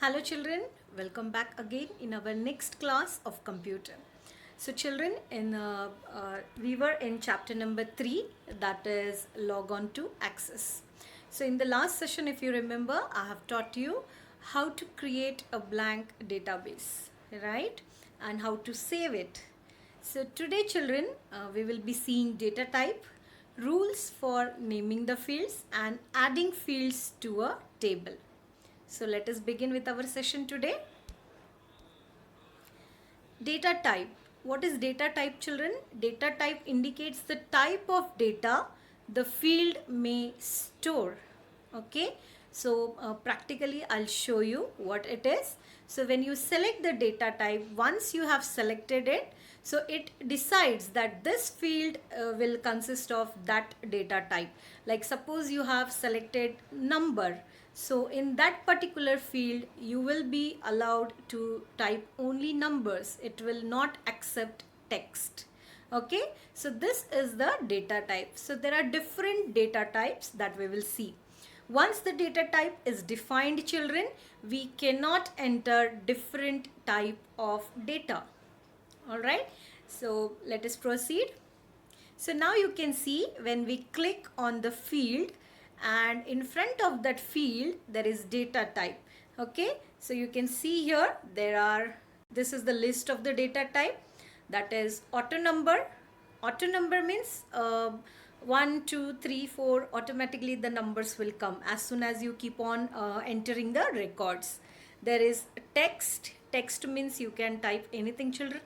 Hello children, welcome back again in our next class of computer. So children, we were in chapter number 3, that is log on to access. So in the last session, if you remember, I have taught you how to create a blank database, right? And how to save it. So today children, we will be seeing data type, rules for naming the fields and adding fields to a table. So let us begin with our session today. Data type. What is data type, children? Data type indicates the type of data the field may store. Okay. So practically I'll show you what it is. So when you select the data type, once you have selected it, so it decides that this field will consist of that data type. Like suppose you have selected number. So in that particular field, you will be allowed to type only numbers. It will not accept text. Okay, so this is the data type. So there are different data types that we will see. Once the data type is defined, children, we cannot enter different type of data. All right, so let us proceed. So now you can see when we click on the field, and in front of that field there is data type. Okay, so you can see here this is the list of the data type, that is auto number. Auto number means 1 2 3 4, automatically the numbers will come as soon as you keep on entering the records. There is text. Text means you can type anything, children.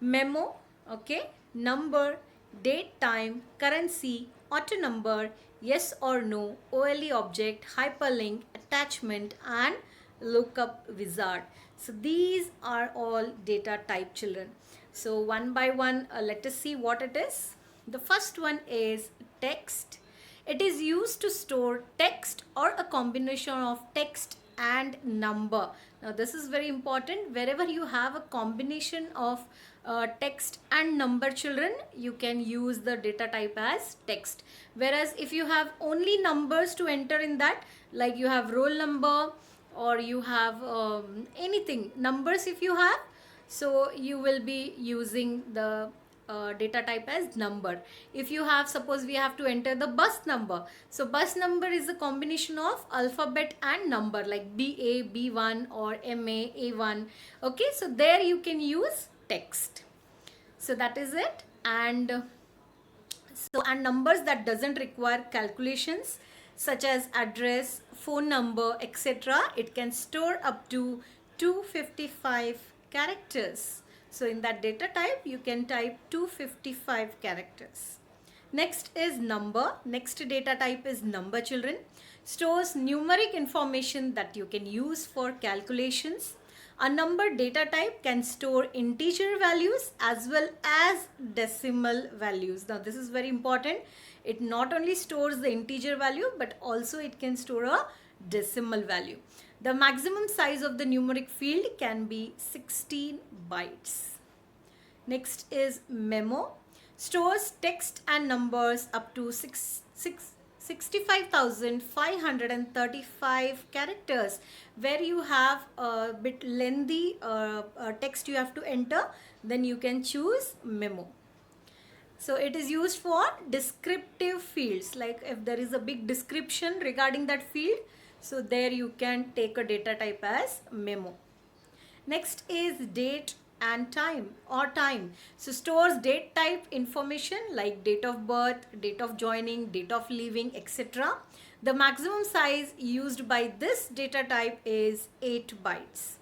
Memo, okay, number, date, time, currency, auto number, yes or no, OLE object, hyperlink, attachment, and lookup wizard. So these are all data type, children. So one by one, let us see what it is. The first one is text. It is used to store text or a combination of text and number. Now this is very important. Wherever you have a combination of text and number, children, you can use the data type as text. Whereas if you have only numbers to enter in that, like you have roll number or you have anything, numbers if you have, so you will be using the data type as number. If you have, suppose we have to enter the bus number, so bus number is a combination of alphabet and number, like BA, B1 or MA, A1. Okay, so there you can use text. So that is it. And numbers that doesn't require calculations, such as address, phone number, etc. It can store up to 255 characters. So in that data type, you can type 255 characters. Next is number. Next data type is number, children. Stores numeric information that you can use for calculations. A number data type can store integer values as well as decimal values. Now this is very important. It not only stores the integer value, but also it can store a decimal value. The maximum size of the numeric field can be 16 bytes. Next is memo. Stores text and numbers up to 65,535 characters. Where you have a bit lengthy text you have to enter, then you can choose memo. So it is used for descriptive fields, like if there is a big description regarding that field, so there you can take a data type as memo. Next is date and time or time. So stores date type information like date of birth, date of joining, date of leaving, etc. The maximum size used by this data type is 8 bytes.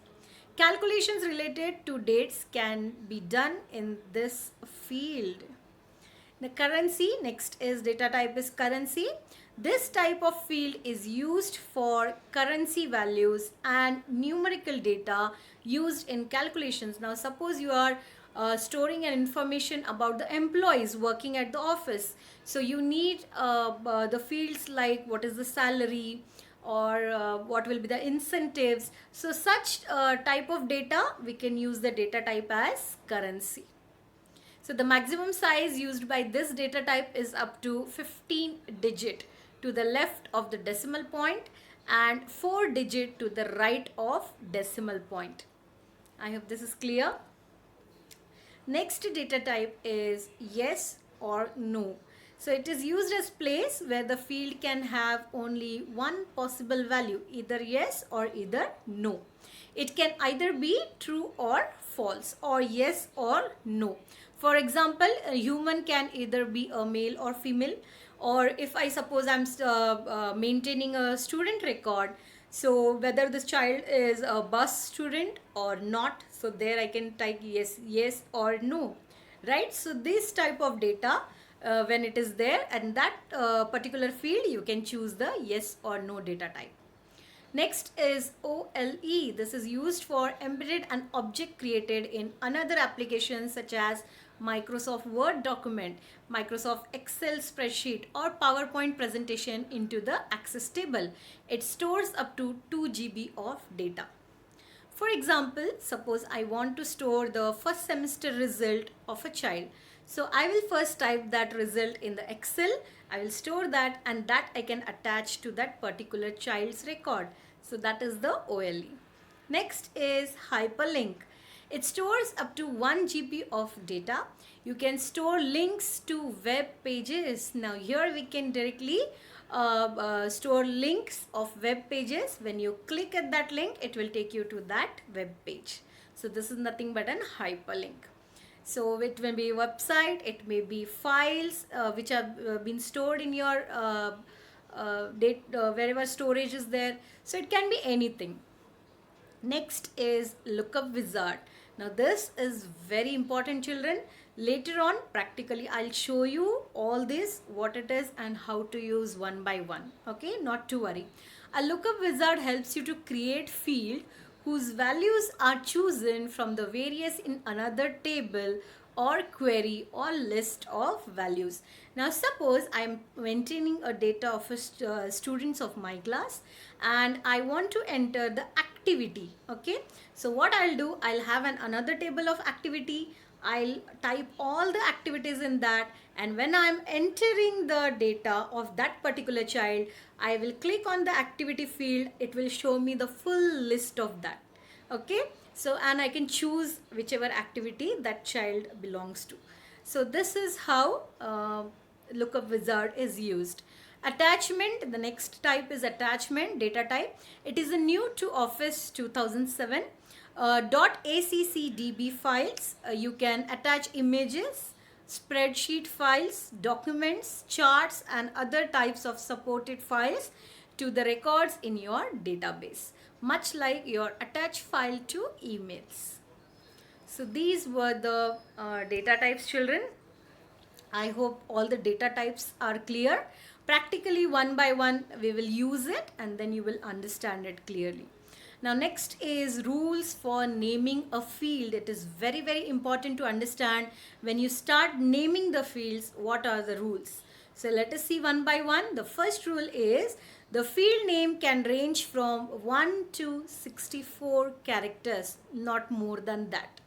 Calculations related to dates can be done in this field. The currency, next is data type is currency. This type of field is used for currency values and numerical data used in calculations. Now suppose you are storing an information about the employees working at the office. So you need the fields like what is the salary or what will be the incentives. So such type of data, we can use the data type as currency. So the maximum size used by this data type is up to 15 digit to the left of the decimal point, and 4 digit to the right of decimal point. I hope this is clear. Next data type is yes or no. So it is used as place where the field can have only one possible value, either yes or either no. It can either be true or false, or yes or no. For example, a human can either be a male or female, or if I suppose I'm maintaining a student record, so whether this child is a bus student or not, so there I can type yes or no, right? So this type of data, when it is there and that particular field, you can choose the yes or no data type. Next is OLE. This is used for embedded an object created in another application such as Microsoft Word document, Microsoft Excel spreadsheet, or PowerPoint presentation into the access table. It stores up to 2 GB of data. For example, suppose I want to store the first semester result of a child. So I will first type that result in the Excel. I will store that, and that I can attach to that particular child's record. So that is the OLE. Next is hyperlink. It stores up to 1 GB of data. You can store links to web pages. Now here we can directly store links of web pages. When you click at that link, it will take you to that web page. So this is nothing but an hyperlink. So it may be a website, it may be files which have been stored in your wherever storage is there. So it can be anything. Next is lookup wizard. Now this is very important, children. Later on practically I'll show you all this, what it is and how to use one by one. Okay, not to worry. A lookup wizard helps you to create field whose values are chosen from the various in another table or query or list of values. Now suppose I am maintaining a data of students of my class and I want to enter the activity. Okay, so what I'll do, I'll have another table of activity. I'll type all the activities in that, and when I'm entering the data of that particular child, I will click on the activity field. It will show me the full list of that. Okay, so and I can choose whichever activity that child belongs to. So this is how lookup wizard is used. Attachment, the next type is attachment data type. It is a new to Office 2007 .accdb files. You can attach images, spreadsheet files, documents, charts and other types of supported files to the records in your database, much like your attached file to emails. So these were the data types, children. I hope all the data types are clear. Practically one by one we will use it and then you will understand it clearly. Now next is rules for naming a field. It is very important to understand when you start naming the fields, what are the rules. So let us see one by one. The first rule is the field name can range from 1 to 64 characters, not more than that.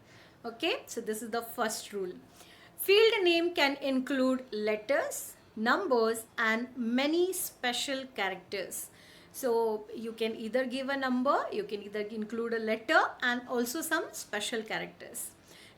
Okay, so this is the first rule. Field name can include letters, numbers and many special characters. So you can either give a number, you can either include a letter and also some special characters.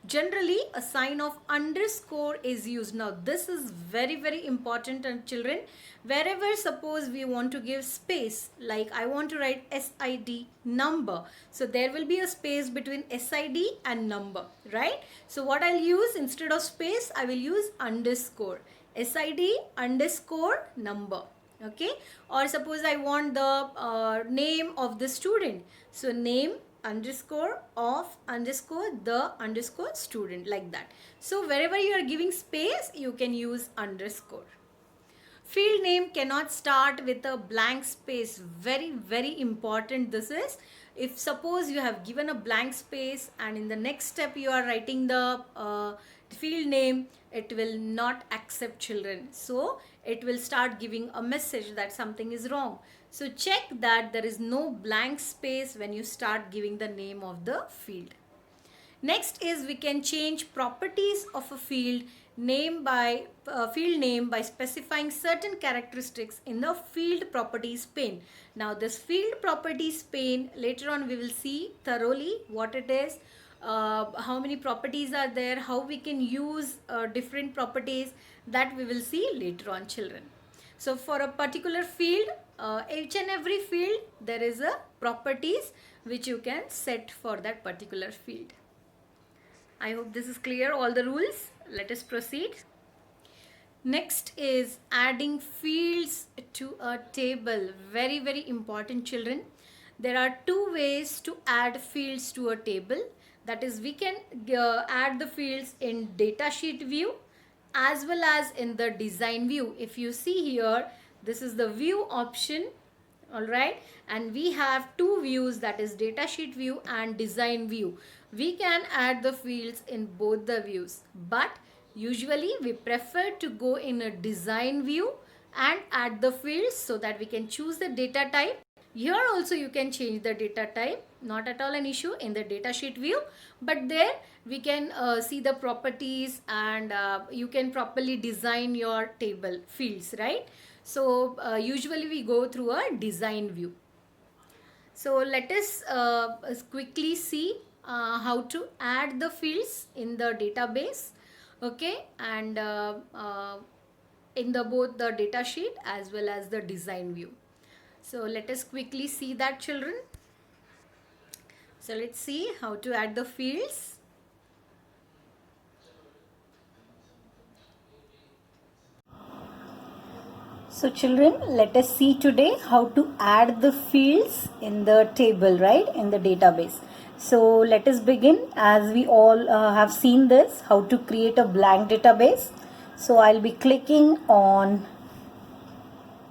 Generally a sign of underscore is used. Now this is very important, and children, wherever suppose we want to give space, like I want to write SID number, so there will be a space between SID and number, right? So what I'll use, instead of space I will use underscore, SID underscore number. Okay, or suppose I want the name of the student, so name underscore of underscore the underscore student, like that. So wherever you are giving space, you can use underscore. Field name cannot start with a blank space. Very important this is. If suppose you have given a blank space and in the next step you are writing the field name, it will not accept, children. So it will start giving a message that something is wrong. So check that there is no blank space when you start giving the name of the field. Next is we can change properties of a field name by field name by specifying certain characteristics in the field properties pane. Now this field properties pane, later on we will see thoroughly what it is, how many properties are there, how we can use different properties, that we will see later on, children. So for a particular field, each and every field there is a properties which you can set for that particular field. I hope this is clear, all the rules. Let us proceed. Next is adding fields to a table. Very, very important, children. There are two ways to add fields to a table. That is, we can add the fields in datasheet view as well as in the design view. If you see here, this is the view option, all right, and we have two views, that is datasheet view and design view. We can add the fields in both the views, but usually we prefer to go in a design view and add the fields so that we can choose the data type. Here also you can change the data type, not at all an issue in the datasheet view, but there we can see the properties and you can properly design your table fields, right? So usually we go through a design view. So let us quickly see how to add the fields in the database, okay, and in the both the data sheet as well as the design view. So let us quickly see that, children. So let's see how to add the fields. So children, let us see today how to add the fields in the table, right, in the database. So let us begin, as we all have seen this, how to create a blank database. So I'll be clicking on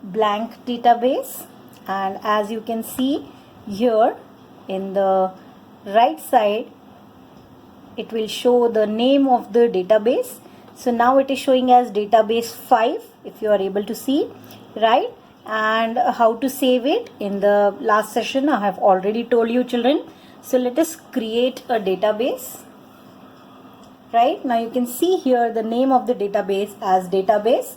blank database, and as you can see here in the right side, it will show the name of the database. So now it is showing as database 5, if you are able to see, right? And how to save it, in the last session I have already told you, children. So let us create a database. Right, now you can see here the name of the database as database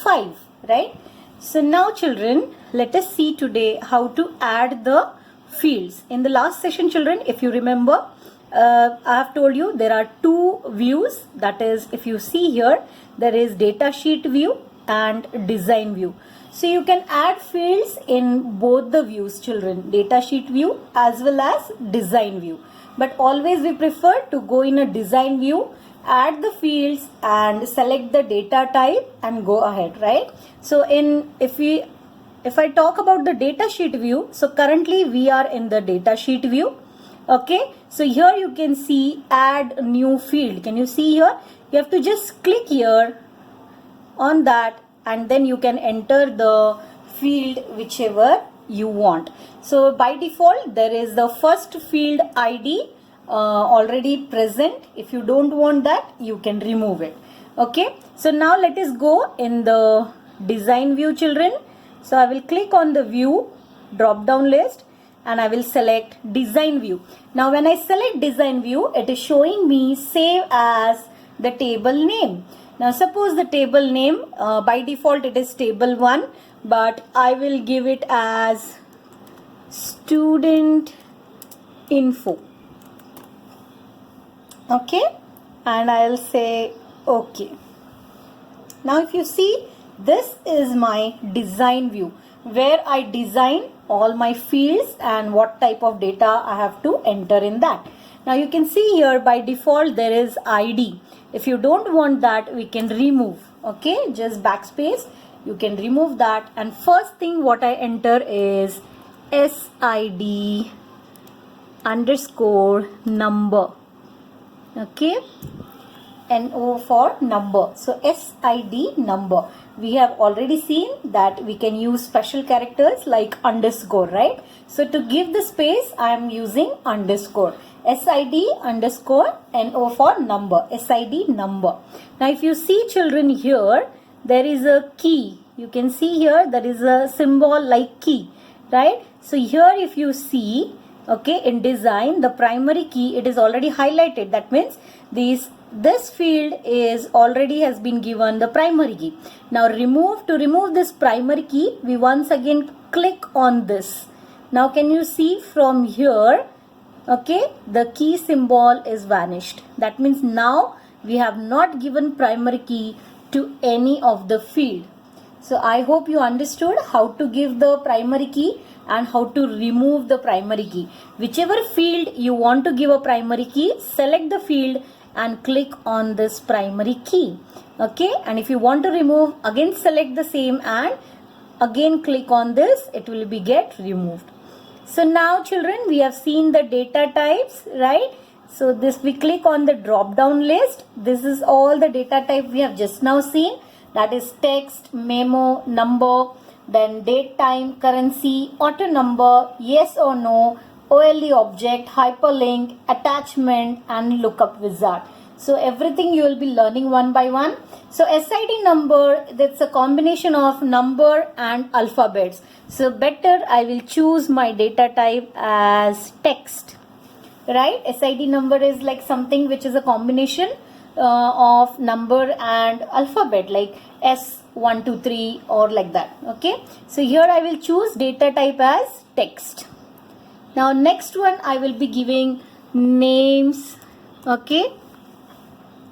5, right? So now, children, let us see today how to add the fields. In the last session, children, if you remember, I have told you there are two views. That is, if you see here, there is datasheet view and design view. So you can add fields in both the views, children, datasheet view as well as design view. But always we prefer to go in a design view, add the fields and select the data type and go ahead, right? So if I talk about the datasheet view, so currently we are in the datasheet view. Okay, so here you can see add new field. Can you see here? You have to just click here on that, and then you can enter the field whichever you want. So by default there is the first field ID already present. If you don't want that, you can remove it. Okay, so now let us go in the design view, children. So I will click on the view drop down list and I will select design view. Now when I select design view, it is showing me save as the table name. Now suppose the table name, by default it is table 1, but I will give it as student info. Okay, and I'll say okay. Now if you see, this is my design view where I design all my fields and what type of data I have to enter in that. Now you can see here by default there is ID. If you don't want that, we can remove. Okay, just backspace, you can remove that, and first thing what I enter is SID underscore number. Okay, NO for number. So SID number. We have already seen that we can use special characters like underscore, right? So to give the space, I am using underscore. SID underscore NO for number. SID number. Now if you see, children, here there is a key. You can see here there is a symbol like key, right? So here if you see, Okay, in design, the primary key, it is already highlighted. That means this field is already has been given the primary key. Now to remove this primary key, we once again click on this. Now can you see from here, okay, the key symbol is vanished. That means now we have not given primary key to any of the field. So I hope you understood how to give the primary key and how to remove the primary key. Whichever field you want to give a primary key, select the field and click on this primary key. Okay, and if you want to remove, again select the same and again click on this, it will be get removed. So now children, we have seen the data types, right? So this, we click on the drop down list. This is all the data type we have just now seen. That is text, memo, number, then date, time, currency, auto number, yes or no, OLE object, hyperlink, attachment and lookup wizard. So everything you will be learning one by one. So SID number, that's a combination of number and alphabets. So better I will choose my data type as text. Right? SID number is like something which is a combination of number and alphabet, like S123 or like that. Okay, so here I will choose data type as text. Now next one, I will be giving names, okay,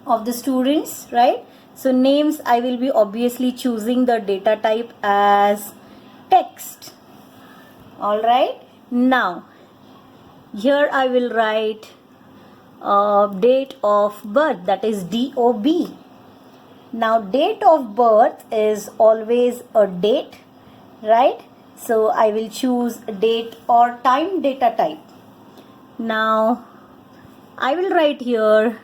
of the students, right? So names, I will be obviously choosing the data type as text. All right, now here I will write date of birth, that is DOB. Now date of birth is always a date, right? So I will choose date or time data type. Now I will write here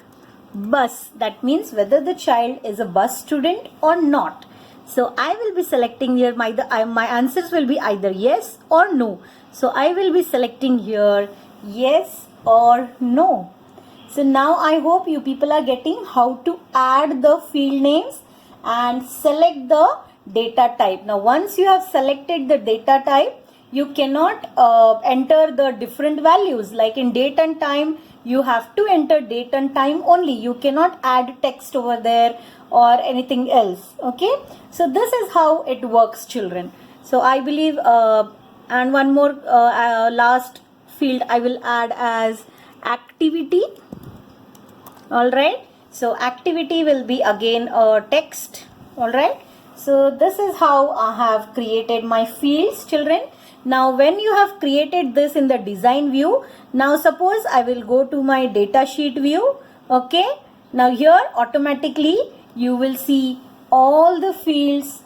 bus, that means whether the child is a bus student or not. So I will be selecting here, my answers will be either yes or no. So I will be selecting here yes or no. So now I hope you people are getting how to add the field names and select the data type. Now once you have selected the data type, you cannot enter the different values. Like in date and time, you have to enter date and time only. You cannot add text over there or anything else. Okay, so this is how it works, children. So I believe and one more last field I will add as activity. All right, so activity will be again a text. All right, so this is how I have created my fields, children. Now when you have created this in the design view, now suppose I will go to my data sheet view. Okay, now here automatically you will see all the fields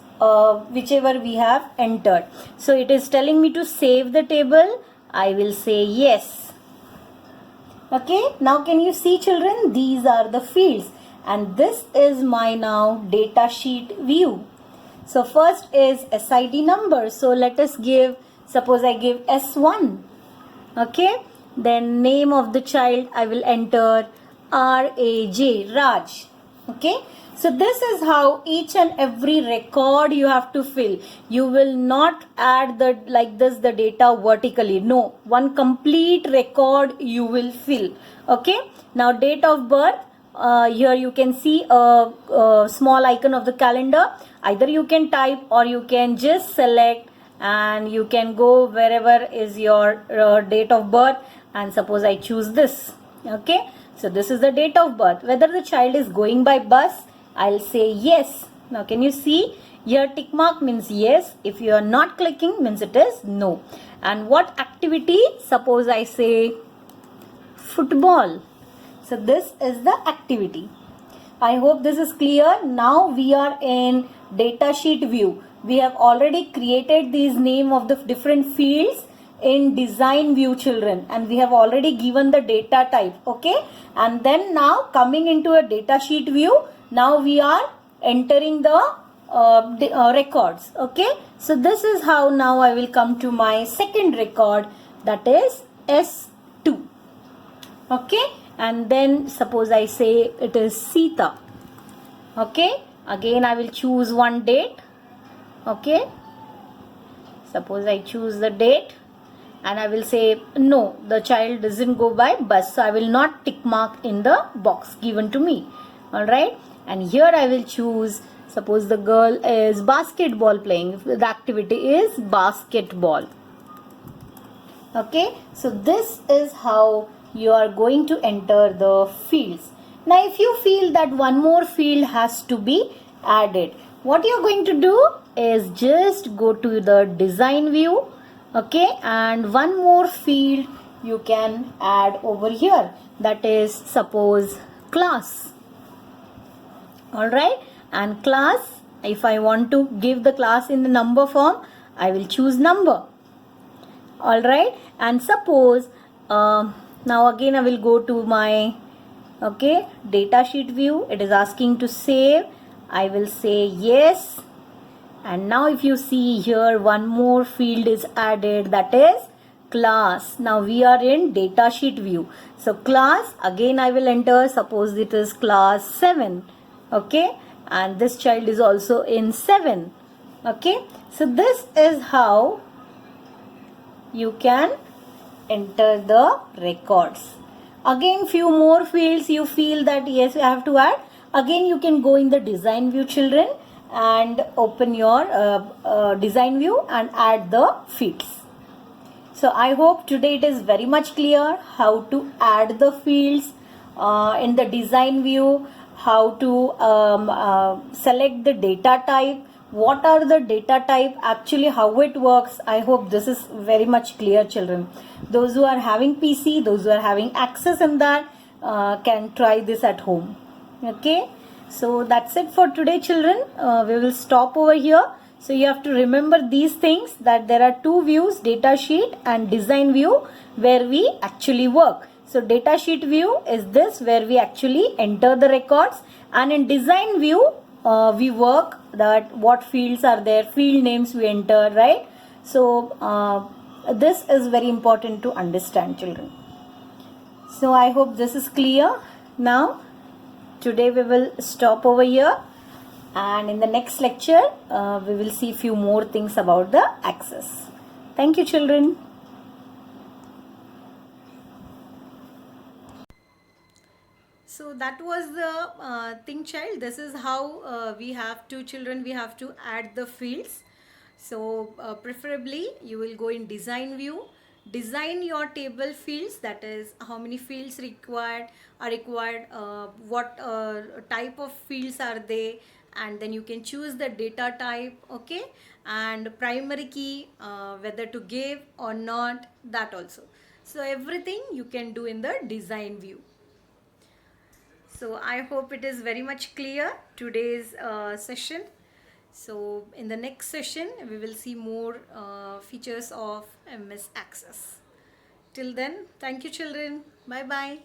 whichever we have entered. So it is telling me to save the table. I will say yes. Okay, now can you see, children, these are the fields and this is my now data sheet view. So first is SID number. So let us give, suppose I give S1. Okay, then name of the child I will enter RAJ, Raj. Okay, so this is how each and every record you have to fill. You will not add the like this the data vertically. No, one complete record you will fill. Okay, now date of birth. Here you can see a small icon of the calendar. Either you can type or you can just select and you can go wherever is your date of birth, and suppose I choose this. Okay, so this is the date of birth. Whether the child is going by bus, I'll say yes. Now can you see here tick mark means yes. If you are not clicking means it is no. And what activity? Suppose I say football. So this is the activity. I hope this is clear. Now we are in data sheet view. We have already created these name of the different fields in design view, children, and we have already given the data type. Okay, and then now coming into a data sheet view, now we are entering the records. Okay, so this is how now I will come to my second record, that is S2. Okay, and then suppose I say it is Sita. Okay, again I will choose one date. Okay, suppose I choose the date and I will say no, the child doesn't go by bus, so I will not tick mark in the box given to me. Alright, and here I will choose, suppose the girl is basketball playing, the activity is basketball. Okay, so this is how you are going to enter the fields. Now if you feel that one more field has to be added, what you are going to do is just go to the design view, okay, and one more field you can add over here, that is suppose class. Alright, and class, if I want to give the class in the number form, I will choose number. Alright, and suppose now again I will go to my data sheet view. It is asking to save. I will say yes, and now if you see here, one more field is added, that is class. Now we are in data sheet view, so class, again I will enter, suppose it is class 7, okay, and this child is also in 7. Okay, so this is how you can enter the records. Again, few more fields you feel that yes, you have to add. Again, you can go in the design view, children, and open your design view and add the fields. So I hope today it is very much clear how to add the fields in the design view, how to select the data type, what are the data type, actually how it works. I hope this is very much clear, children. Those who are having PC, those who are having access in that can try this at home. Okay, so that's it for today, children. We will stop over here. So you have to remember these things, that there are two views, data sheet and design view, where we actually work. So data sheet view is this, where we actually enter the records, and in design view we work that what fields are there, field names we enter, right? So this is very important to understand, children. So I hope this is clear. Now today we will stop over here, and in the next lecture we will see few more things about the access. Thank you, children. So that was the thing, child. This is how we have to, children, we have to add the fields. So preferably you will go in design view, design your table fields, that is how many fields are required, what type of fields are they, and then you can choose the data type, okay, and primary key, whether to give or not, that also. So everything you can do in the design view. So I hope it is very much clear today's session. So in the next session we will see more features of MS Access. Till then, thank you, children. Bye bye.